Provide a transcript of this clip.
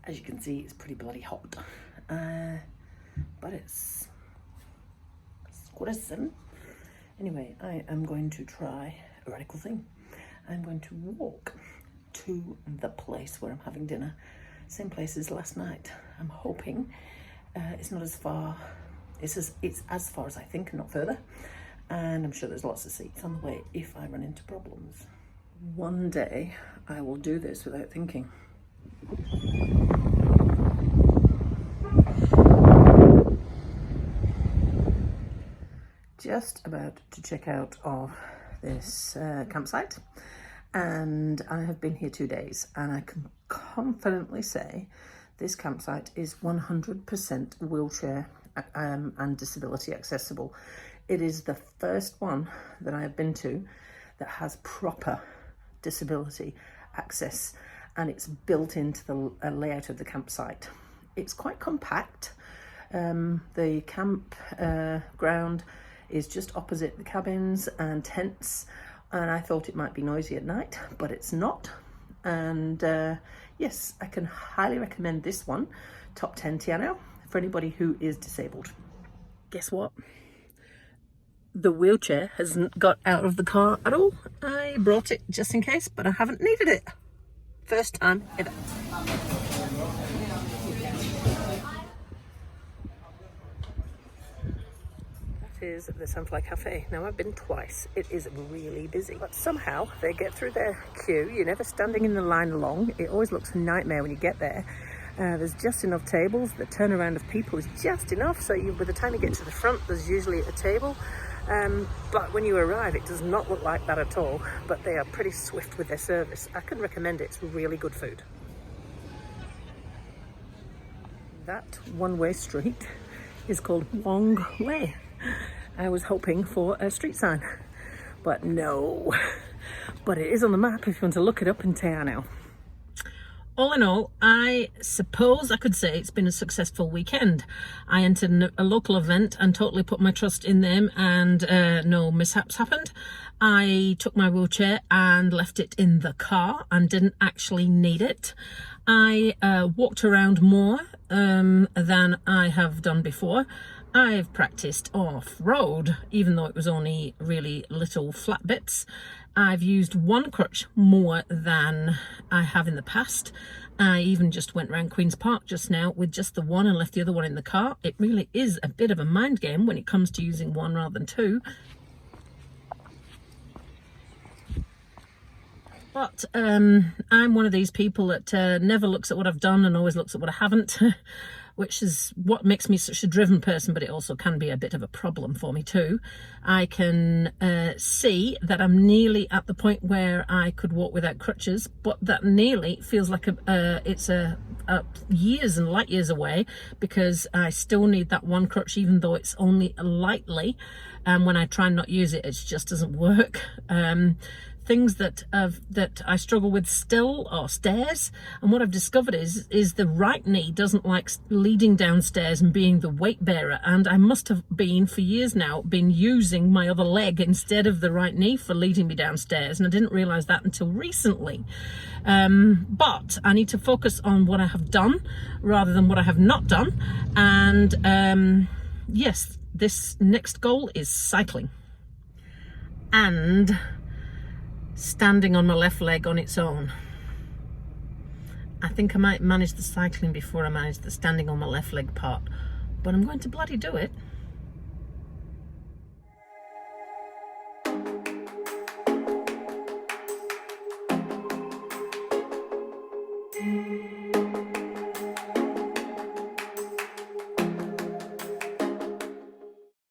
As you can see, it's pretty bloody hot, but it's 7:15. Anyway, I am going to try a radical thing. I'm going to walk to the place where I'm having dinner, same place as last night. I'm hoping it's not as far, it's as far as I think, not further, and I'm sure there's lots of seats on the way if I run into problems. One day I will do this without thinking. Just about to check out of this campsite, and I have been here 2 days, and I can confidently say this campsite is 100% wheelchair and disability accessible. It is the first one that I have been to that has proper disability access, and it's built into the layout of the campsite. It's quite compact. The camp ground is just opposite the cabins and tents, and I thought it might be noisy at night, but it's not. And yes, I can highly recommend this one, top 10 Tiano, for anybody who is disabled. Guess what? The wheelchair hasn't got out of the car at all. I brought it just in case, but I haven't needed it. First time ever. That is the Sunfly Cafe. Now, I've been twice. It is really busy, but somehow they get through their queue. You're never standing in the line long. It always looks a nightmare when you get there. There's just enough tables. The turnaround of people is just enough, so by the time you get to the front, there's usually a table. But when you arrive, it does not look like that at all, but they are pretty swift with their service. I can recommend it. It's really good food. That one-way street is called Wong Way. I was hoping for a street sign, but no. But it is on the map if you want to look it up in Tiano. All in all, I suppose I could say it's been a successful weekend. I entered a local event and totally put my trust in them, and no mishaps happened. I took my wheelchair and left it in the car and didn't actually need it. I walked around more than I have done before. I've practiced off-road, even though it was only really little flat bits. I've used one crutch more than I have in the past. I even just went around Queen's Park just now with just the one and left the other one in the car. It really is a bit of a mind game when it comes to using one rather than two. But I'm one of these people that never looks at what I've done and always looks at what I haven't, which is what makes me such a driven person, but it also can be a bit of a problem for me too. I can see that I'm nearly at the point where I could walk without crutches, but that nearly feels like it's years and light years away, because I still need that one crutch, even though it's only lightly. And when I try and not use it, it just doesn't work. Things that I struggle with still are stairs, and what I've discovered is the right knee doesn't like leading downstairs and being the weight bearer, and I must have been for years now been using my other leg instead of the right knee for leading me downstairs, and I didn't realize that until recently. But I need to focus on what I have done rather than what I have not done, and yes, this next goal is cycling and standing on my left leg on its own. I think I might manage the cycling before I manage the standing on my left leg part, but I'm going to bloody do it.